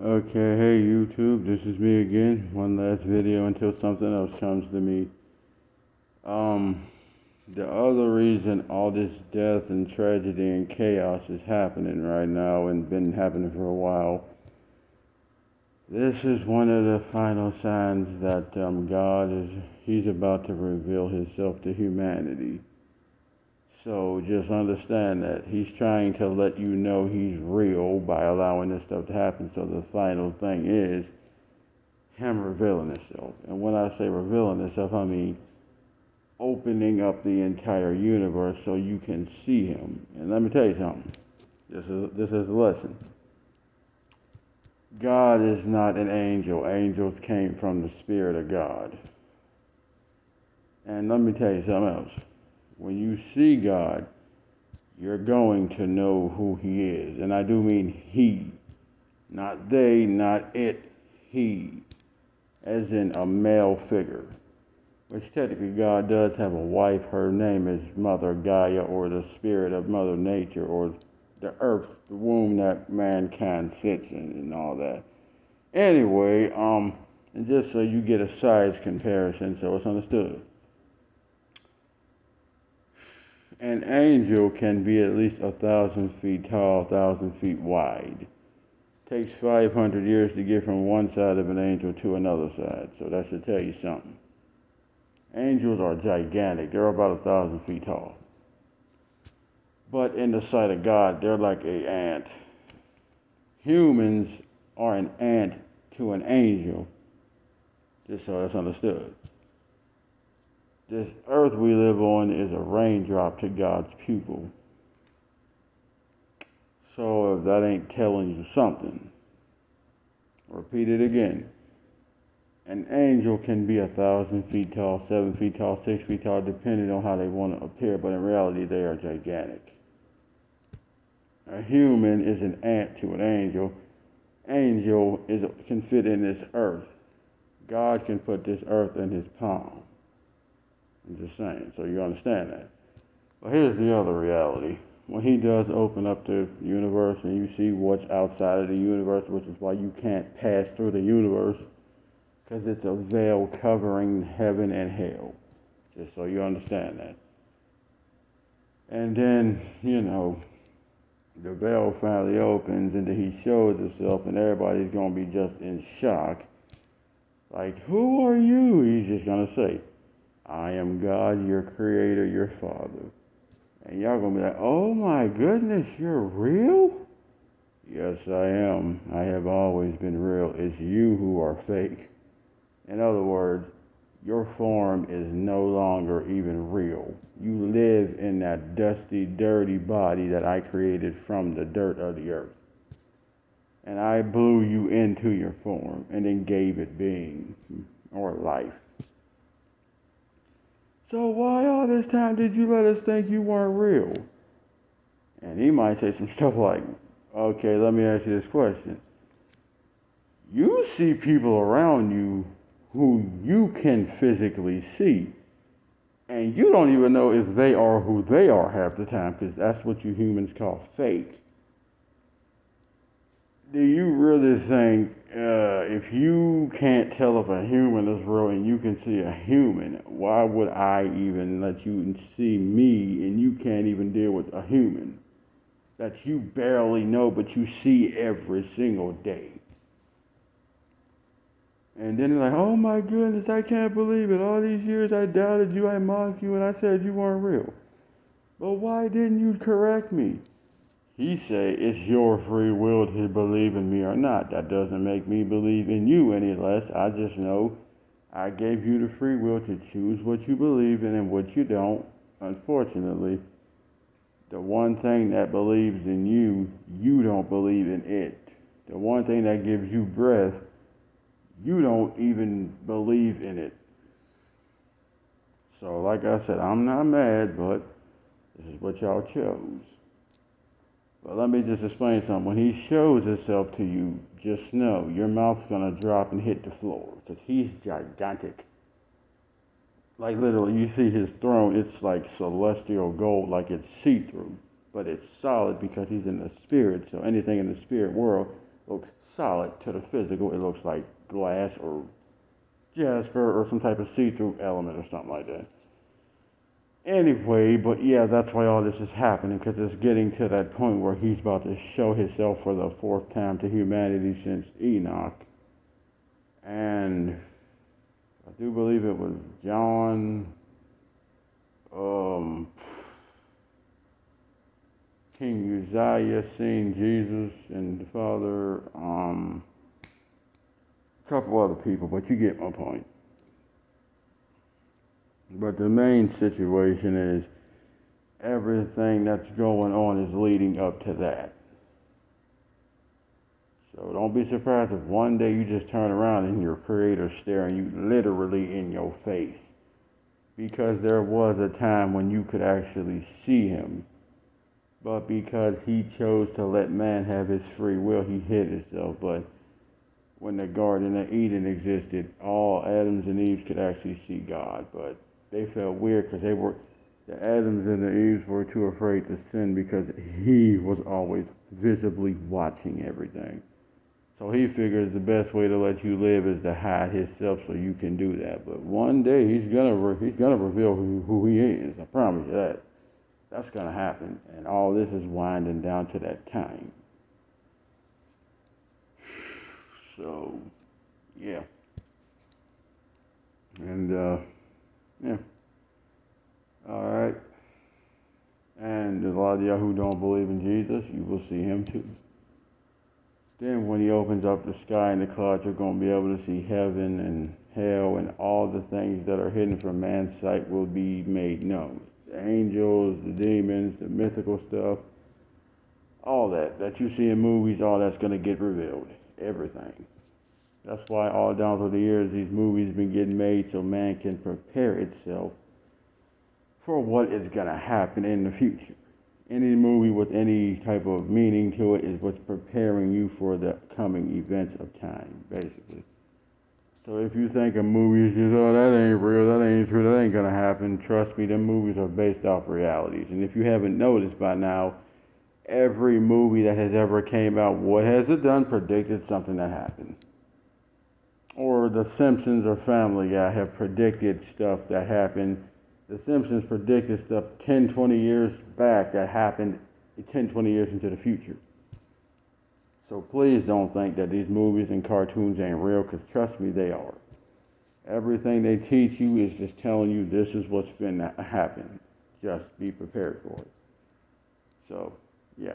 Okay, hey YouTube, this is me again. One last video until something else comes to me. Um, the other reason all this death and tragedy and chaos is happening right now and been happening for a while, this is one of the final signs that He's about to reveal Himself to humanity. So just understand that He's trying to let you know He's real by allowing this stuff to happen. So the final thing is Him revealing Himself. And when I say revealing Himself, I mean opening up the entire universe so you can see Him. And let me tell you something. This is a lesson. God is not an angel. Angels came from the Spirit of God. And let me tell you something else. When you see God, you're going to know who He is. And I do mean He. Not they, not it, He. As in a male figure. Which technically God does have a wife. Her name is Mother Gaia, or the spirit of Mother Nature, or the earth, the womb that mankind sits in, and all that. Anyway, and just so you get a size comparison, so it's understood. An angel can be at least 1,000 feet tall, 1,000 feet wide. Takes 500 years to get from one side of an angel to another side, so that should tell you something. Angels are gigantic. They're about 1,000 feet tall. But in the sight of God, they're like an ant. Humans are an ant to an angel, just so that's understood. This earth we live on is a raindrop to God's pupil. So if that ain't telling you something, repeat it again. An angel can be 1,000 feet tall, 7 feet tall, 6 feet tall, depending on how they want to appear, but in reality they are gigantic. A human is an ant to an angel. Angel can fit in this earth. God can put this earth in His palm. I'm just saying, so you understand that. But here's the other reality. When He does open up the universe and you see what's outside of the universe, which is why you can't pass through the universe, because it's a veil covering heaven and hell. Just so you understand that. And then, the veil finally opens and then He shows Himself and everybody's going to be just in shock. Like, who are you? He's just going to say, I am God, your creator, your father. And y'all going to be like, oh my goodness, you're real? Yes, I am. I have always been real. It's you who are fake. In other words, your form is no longer even real. You live in that dusty, dirty body that I created from the dirt of the earth. And I blew you into your form and then gave it being or life. So why all this time did you let us think you weren't real? And he might say some stuff like, okay, let me ask you this question. You see people around you who you can physically see, and you don't even know if they are who they are half the time, because that's what you humans call fake. Do you really think if you can't tell if a human is real and you can see a human, why would I even let you see me and you can't even deal with a human that you barely know but you see every single day? And then they're like, oh my goodness, I can't believe it. All these years I doubted you, I mocked you, and I said you weren't real. But why didn't you correct me? He say, it's your free will to believe in me or not. That doesn't make me believe in you any less. I just know I gave you the free will to choose what you believe in and what you don't. Unfortunately, the one thing that believes in you, you don't believe in it. The one thing that gives you breath, you don't even believe in it. So like I said, I'm not mad, but this is what y'all chose. But let me just explain something. When He shows Himself to you, just know your mouth's going to drop and hit the floor, because He's gigantic. Like literally, you see His throne, it's like celestial gold, like it's see-through. But it's solid because He's in the spirit, so anything in the spirit world looks solid to the physical. It looks like glass or jasper or some type of see-through element or something like that. Anyway, but yeah, that's why all this is happening, because it's getting to that point where he's about to show himself for the fourth time to humanity since Enoch. And I do believe it was John, King Uzziah seeing Jesus and the Father, a couple other people, but you get my point. But the main situation is everything that's going on is leading up to that. So don't be surprised if one day you just turn around and your Creator's staring you literally in your face. Because there was a time when you could actually see him. But because he chose to let man have his free will, he hid himself. But when the Garden of Eden existed, all Adams and Eve could actually see God. But they felt weird because the Adams and the Eves were too afraid to sin because he was always visibly watching everything. So he figures the best way to let you live is to hide himself so you can do that. But one day he's gonna reveal who he is. I promise you that. That's gonna happen, and all this is winding down to that time. So, yeah, and yeah, all right. And a lot of y'all who don't believe in Jesus, you will see him too. Then when he opens up the sky and the clouds, you're going to be able to see heaven and hell, and all the things that are hidden from man's sight will be made known. The angels, the demons, the mythical stuff, all that you see in movies, all that's going to get revealed. Everything. That's why all down through the years, these movies have been getting made so man can prepare itself for what is going to happen in the future. Any movie with any type of meaning to it is what's preparing you for the coming events of time, basically. So if you think a movie is just, oh, that ain't real, that ain't true, that ain't gonna happen, trust me, them movies are based off realities. And if you haven't noticed by now, every movie that has ever came out, what has it done? Predicted something that happened. Or The Simpsons or Family Guy have predicted stuff that happened. The Simpsons predicted stuff 10, 20 years back that happened 10, 20 years into the future. So please don't think that these movies and cartoons ain't real, because trust me, they are. Everything they teach you is just telling you this is what's finna happen. Just be prepared for it. So, yeah.